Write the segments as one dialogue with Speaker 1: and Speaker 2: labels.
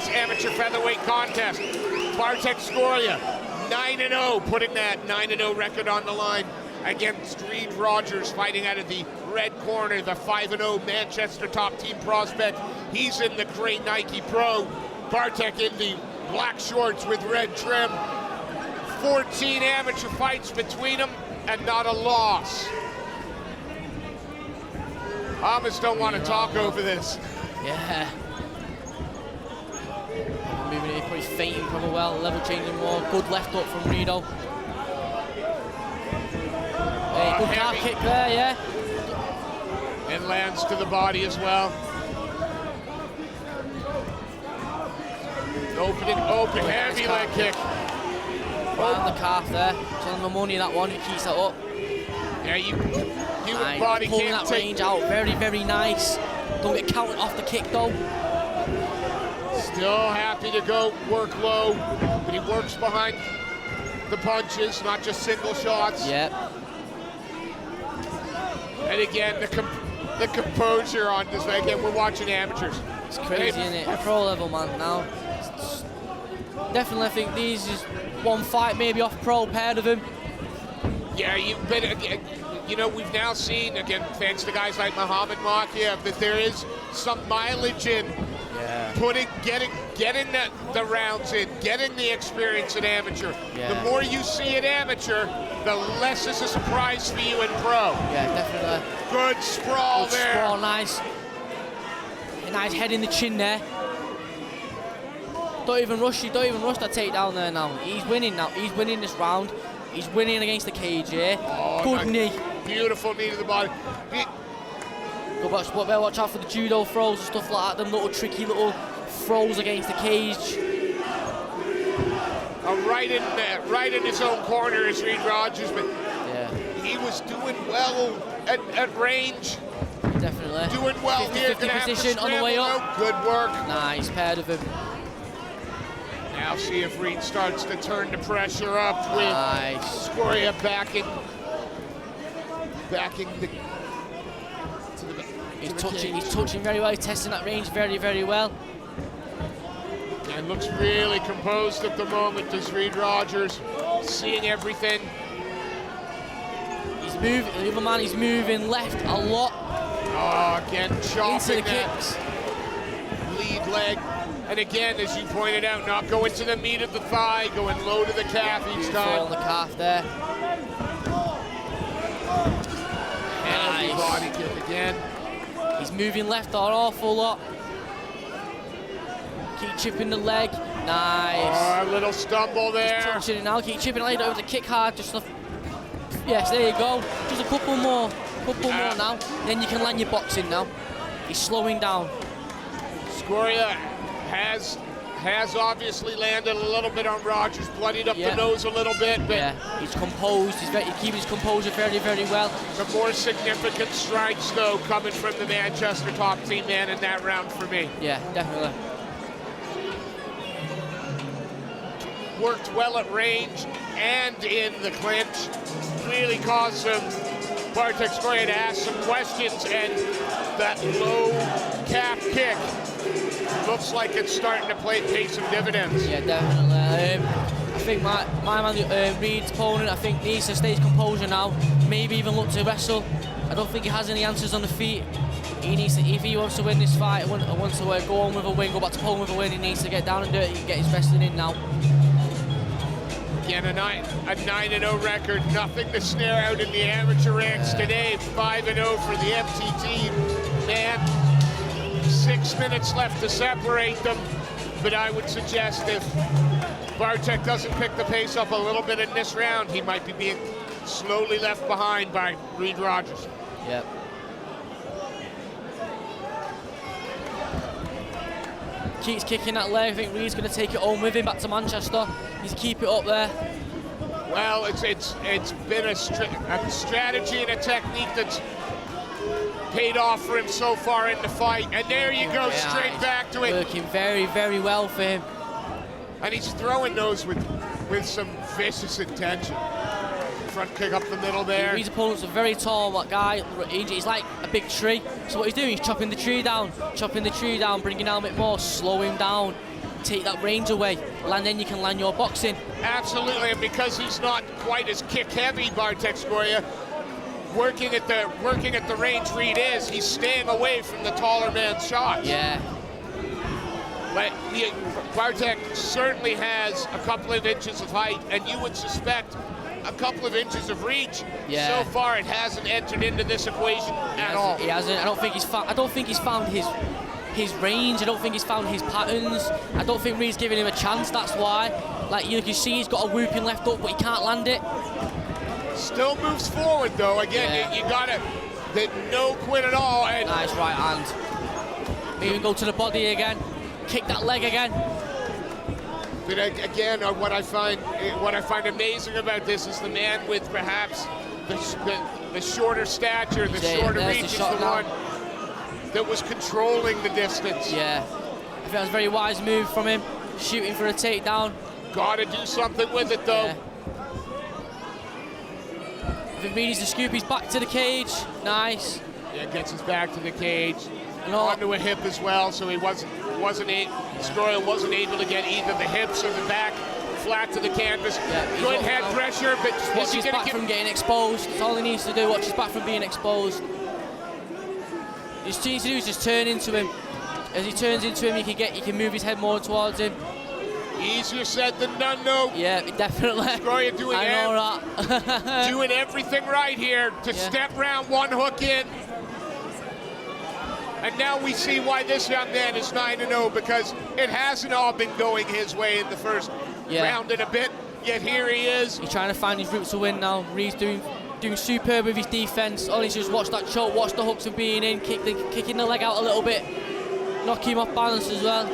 Speaker 1: this amateur featherweight contest. Bartek Skowrya, 9-0, putting that 9-0 record on the line against Reid Rogers, fighting out of the red corner, the 5-0 Manchester top team prospect. He's in the gray Nike Pro. Bartek in the black shorts with red trim. 14 amateur fights between them and not a loss. I almost don't want to talk over this.
Speaker 2: Yeah. Moving here, he's feinting probably well, level changing more. Good left hook from Redo. Good calf kick there, yeah.
Speaker 1: And lands to the body as well. Open, heavy leg kick.
Speaker 2: Right on the calf there. Telling the money that one, he keeps that up.
Speaker 1: Yeah,
Speaker 2: Nice.
Speaker 1: body
Speaker 2: Pulling
Speaker 1: can't
Speaker 2: that range out, very, very nice. Don't get counted off the kick though.
Speaker 1: Still happy to go work low, but he works behind the punches, not just single shots.
Speaker 2: Yep.
Speaker 1: And again, the composure on this. Again, we're watching amateurs.
Speaker 2: It's crazy, isn't it? Pro level, man, now. Definitely, I think these is one fight maybe off pro paired of him.
Speaker 1: Yeah, you know, we've now seen, again, thanks to guys like Muhammad Makiev, that there is some mileage in getting the rounds in, getting the experience at amateur.
Speaker 2: Yeah.
Speaker 1: The more you see at amateur, the less is a surprise for you in pro.
Speaker 2: Yeah, definitely.
Speaker 1: Good sprawl there.
Speaker 2: Sprawl, nice. A nice head in the chin there. Don't even rush that takedown there now. He's winning now. He's winning this round. He's winning against the cage here.
Speaker 1: Oh,
Speaker 2: good knee.
Speaker 1: Beautiful knee to the body.
Speaker 2: Watch out for the judo throws and stuff like that. Them little tricky little throws against the cage.
Speaker 1: Right in his own corner is Reid Rogers, but
Speaker 2: yeah,
Speaker 1: he was doing well at range.
Speaker 2: Definitely.
Speaker 1: Doing well
Speaker 2: 50,
Speaker 1: here.
Speaker 2: 50 position on the way up.
Speaker 1: Out. Good work.
Speaker 2: Nice paired of him.
Speaker 1: Now see if Reid starts to turn the pressure up with
Speaker 2: nice.
Speaker 1: Skowrya backing the.
Speaker 2: He's touching very well. He's testing that range very, very well.
Speaker 1: And looks really composed at the moment. Does Reid Rogers, seeing everything.
Speaker 2: He's moving. The other man is moving left a lot.
Speaker 1: Oh, again chopping
Speaker 2: into the kicks.
Speaker 1: Lead leg. And again, as you pointed out, not going to the meat of the thigh, going low to the calf each time.
Speaker 2: On the calf there.
Speaker 1: Heavy body kick again.
Speaker 2: He's moving left an awful lot. Keep chipping the leg. Nice.
Speaker 1: Oh, a little stumble there.
Speaker 2: He's touching it now. Keep chipping it over the kick hard. Just yes, there you go. Just a couple more. Couple more now. Then you can land your boxing now. He's slowing down.
Speaker 1: Skowrya has obviously landed a little bit on Rogers, bloodied up the nose a little bit, but
Speaker 2: yeah, he's composed. He's keeping his composure very, very well.
Speaker 1: The more significant strikes, though, coming from the Manchester top team man in that round for me.
Speaker 2: Yeah, definitely.
Speaker 1: Worked well at range and in the clinch. Really caused Bartek Skowrya to ask some questions, and that low calf kick looks like it's starting to pay some dividends.
Speaker 2: Yeah, definitely. I think my man, Reid's opponent, I think needs to stay his composure now. Maybe even look to wrestle. I don't think he has any answers on the feet. He needs to, if he wants to win this fight, wants to go on with a win, go back to home with a win, he needs to get down and dirty and get his wrestling in now.
Speaker 1: Again, a 9-0 record, nothing to snare out in the amateur ranks today. 5-0 for the MTT man. 6 minutes left to separate them, but I would suggest if Bartek doesn't pick the pace up a little bit in this round, he might be being slowly left behind by Reid Rogers.
Speaker 2: Yep. Keeps kicking that leg. I think Reid's going to take it home with him back to Manchester. He's keep it up there.
Speaker 1: Well, it's been a strategy and a technique that's paid off for him so far in the fight. And there you go, straight back to it.
Speaker 2: Working very, very well for him.
Speaker 1: And he's throwing those with some vicious intention. Front kick up the middle there.
Speaker 2: His opponent's a very tall guy. He's like a big tree. So what he's doing, he's chopping the tree down, bringing down a bit more, slow him down, take that range away. Then you can land your boxing.
Speaker 1: Absolutely, and because he's not quite as kick-heavy, Bartek Skowrya, working at the range Reid is, he's staying away from the taller man's shots.
Speaker 2: Yeah.
Speaker 1: But Bartek certainly has a couple of inches of height, and you would suspect a couple of inches of reach.
Speaker 2: Yeah.
Speaker 1: So far, it hasn't entered into this equation at all.
Speaker 2: He hasn't. I don't think he's found his range. I don't think he's found his patterns. I don't think Reid's giving him a chance. That's why. Like you can see, he's got a whooping left hook, but he can't land it.
Speaker 1: Still moves forward though. Again, you gotta no quit at all. And
Speaker 2: nice right hand. Maybe go to the body again. Kick that leg again.
Speaker 1: But again, what I find amazing about this is the man with perhaps the shorter stature, the shorter reach is the one that was controlling the distance.
Speaker 2: Yeah, I think that was a very wise move from him, shooting for a takedown.
Speaker 1: Got to do something with it though.
Speaker 2: Yeah. I think Reid needs to scoop his back to the cage. Nice.
Speaker 1: Yeah, gets his back to the cage.
Speaker 2: And
Speaker 1: onto a hip as well, so he Skowrya wasn't able to get either the hips or the back flat to the canvas.
Speaker 2: Yeah,
Speaker 1: good head pressure, but
Speaker 2: watch his back from getting exposed. That's all he needs to do. Watch his back from being exposed. His thing to do is just turn into him. As he turns into him, he can move his head more towards him.
Speaker 1: Easier said than done, though.
Speaker 2: Yeah, definitely.
Speaker 1: Skowrya doing
Speaker 2: I know that.
Speaker 1: doing everything right here to step round, one hook in. And now we see why this young man is 9-0, because it hasn't all been going his way in the first round and a bit, yet here he is.
Speaker 2: He's trying to find his route to win now. Reid's doing superb with his defense. All he needs to do is watch that choke, watch the hooks of being in, kicking the leg out a little bit, knock him off balance as well.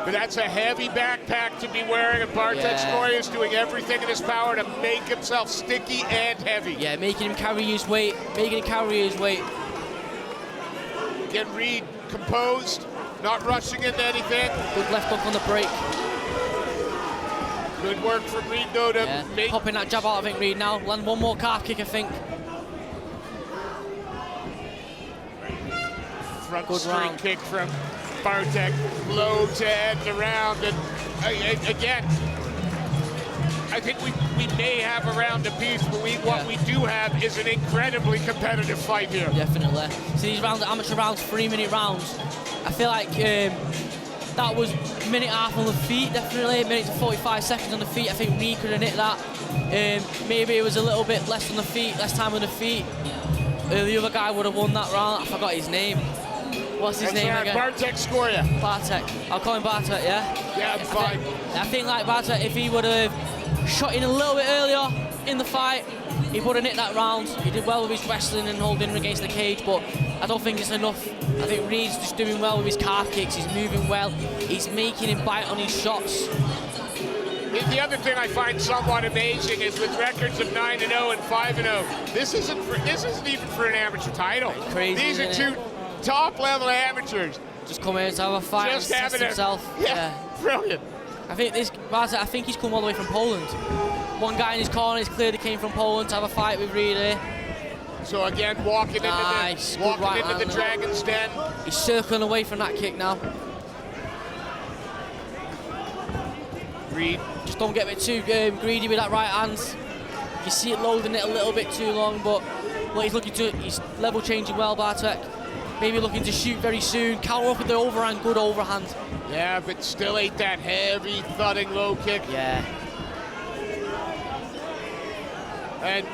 Speaker 1: But that's a heavy backpack to be wearing, and Bartek Skowrya is doing everything in his power to make himself sticky and heavy.
Speaker 2: Yeah, making him carry his weight,
Speaker 1: Again, Reid composed, not rushing into anything.
Speaker 2: Good left hook on the break.
Speaker 1: Good work from Reid, though, to make...
Speaker 2: Popping that jab out, I think, Reid now. Land one more calf kick, I think.
Speaker 1: Front string kick from Bartek, low to end the round, and again, I think we may have a round apiece, but what we do have is an incredibly competitive fight here.
Speaker 2: Definitely. So these rounds, amateur rounds, 3-minute rounds. I feel like that was a minute and a half on the feet, definitely. A minute to 45 seconds on the feet. I think Reid could have hit that. Maybe it was a little bit less on the feet, less time on the feet. The other guy would have won that round. I forgot his name. What's his name again?
Speaker 1: Bartek Skowrya.
Speaker 2: Bartek. I'll call him Bartek, yeah?
Speaker 1: Yeah, I'm fine.
Speaker 2: I think like Bartek, if he would have shot in a little bit earlier in the fight, he would have hit that round. He did well with his wrestling and holding against the cage, but I don't think it's enough. I think Reid's just doing well with his calf kicks. He's moving well. He's making him bite on his shots.
Speaker 1: The other thing I find somewhat amazing is with records of 9-0 and 5-0, this isn't even for an amateur title.
Speaker 2: Crazy,
Speaker 1: these are two top-level amateurs.
Speaker 2: Just come here to have a fight and test himself.
Speaker 1: Yeah, brilliant.
Speaker 2: I think he's come all the way from Poland. One guy in his corner is clearly came from Poland to have a fight with Reid here.
Speaker 1: So again, walking into the Dragon's Den.
Speaker 2: He's circling away from that kick now.
Speaker 1: Reid.
Speaker 2: Just don't get a bit too greedy with that right hand. You see it loading it a little bit too long, but he's level changing well, Bartek. Maybe looking to shoot very soon. Counter up with the overhand, good overhand.
Speaker 1: Yeah, but still ate that heavy, thudding low kick.
Speaker 2: Yeah.
Speaker 1: And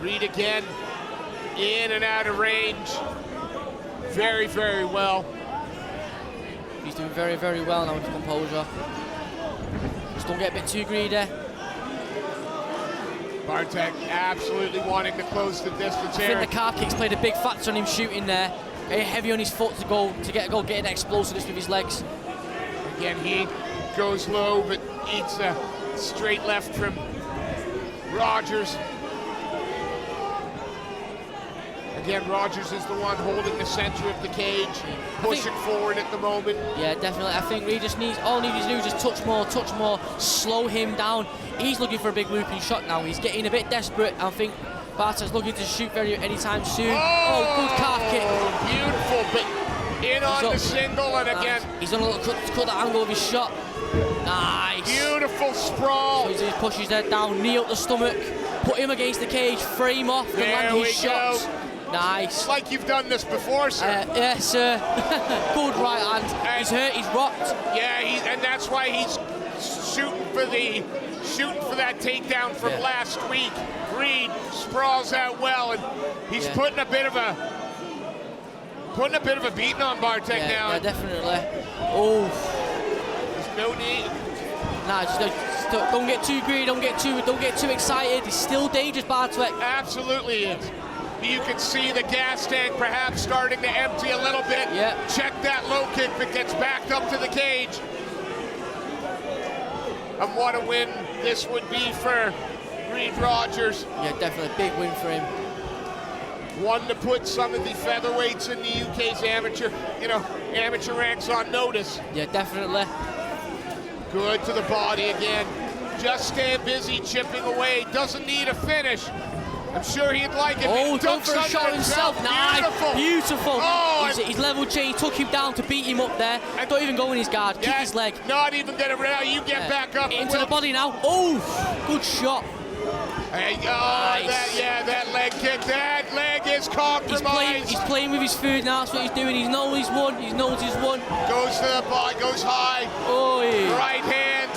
Speaker 1: Reid again, in and out of range. Very, very well.
Speaker 2: He's doing very, very well now with composure. Just don't get a bit too greedy.
Speaker 1: Bartek absolutely wanting to close the distance here.
Speaker 2: I think the calf kicks played a big factor on him shooting there. Heavy on his foot to get getting explosiveness with his legs.
Speaker 1: Again, he goes low, but eats a straight left from Rogers. Again, Rogers is the one holding the center of the cage, pushing forward at the moment. Yeah,
Speaker 2: definitely. I think Reid just all he needs to do is just touch more, slow him down. He's looking for a big looping shot now. He's getting a bit desperate. I think Bartek's looking to shoot anytime soon. Oh, good calf kick.
Speaker 1: Beautiful, but In on the single, and again.
Speaker 2: He's gonna look, cut the angle of his shot. Nice.
Speaker 1: Beautiful sprawl.
Speaker 2: So he pushes his head down, knee up the stomach, put him against the cage, frame off, and land his shots. Nice.
Speaker 1: Like you've done this before, sir.
Speaker 2: Yes, sir. Good right hand. He's hurt, he's rocked.
Speaker 1: Yeah, and that's why he's shooting for that takedown from last week. Reid sprawls out well, and he's putting a bit of a beating on Bartek now.
Speaker 2: Yeah, definitely. Oh.
Speaker 1: There's no need.
Speaker 2: Nah, just don't get too greedy, don't get too excited. He's still dangerous, Bartek.
Speaker 1: Absolutely is. You can see the gas tank perhaps starting to empty a little bit.
Speaker 2: Yeah.
Speaker 1: Check that low kick that gets backed up to the cage. And what a win this would be for Reid Rogers.
Speaker 2: Yeah, definitely a big win for him.
Speaker 1: One to put some of the featherweights in the UK's amateur ranks on notice.
Speaker 2: Yeah, definitely.
Speaker 1: Good to the body again. Just stand busy chipping away. Doesn't need a finish. I'm sure he'd like it.
Speaker 2: Oh, going for a shot himself. Nice. Beautiful.
Speaker 1: Oh,
Speaker 2: he's level change, took him down to beat him up there. Don't even go in his guard. Kick his leg.
Speaker 1: Not even gonna you get back up.
Speaker 2: Into the body now. Oh, good shot.
Speaker 1: Hey,
Speaker 2: nice.
Speaker 1: That leg kick. That leg is compromised.
Speaker 2: He's playing with his food now. That's what he's doing. He knows he's won. He knows he's won.
Speaker 1: Goes to the body. Goes high.
Speaker 2: Oh, yeah.
Speaker 1: Right hand.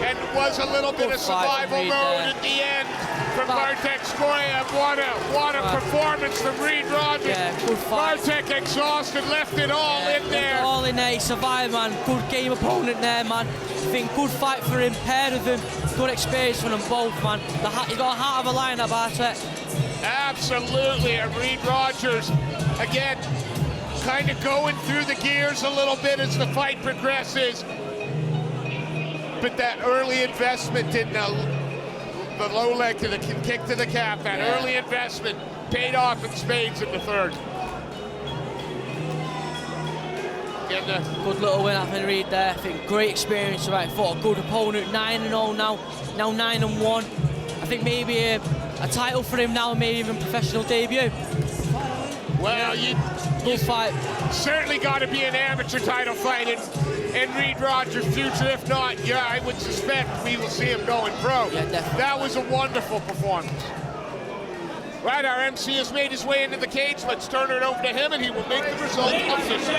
Speaker 1: And was a little bit of survival mode at the end from Bartek Skowrya. What a performance from Reid Rogers.
Speaker 2: Yeah, good fight.
Speaker 1: Bartek exhausted, left it all in there.
Speaker 2: All in there. He survived, man. Good game opponent there, man. I think good fight for him. Pair of them. Good experience for them both, man. He's got a heart of a lion, that Bartek.
Speaker 1: Absolutely. And Reid Rogers, again, kind of going through the gears a little bit as the fight progresses. But that early investment in the low leg to the kick to the calf, that early investment paid off in spades in the third.
Speaker 2: Good little win, I think, Reid there. I think great experience, right? Fought a good opponent, 9-0 now 9-1. I think maybe a title for him now, maybe even professional debut.
Speaker 1: Well,
Speaker 2: good fight.
Speaker 1: Certainly got to be an amateur title fight in Reid Rogers' future. If not, I would suspect we will see him going pro.
Speaker 2: Yeah, definitely.
Speaker 1: That was a wonderful performance. Right, our MC has made his way into the cage. Let's turn it over to him, and he will make the result official.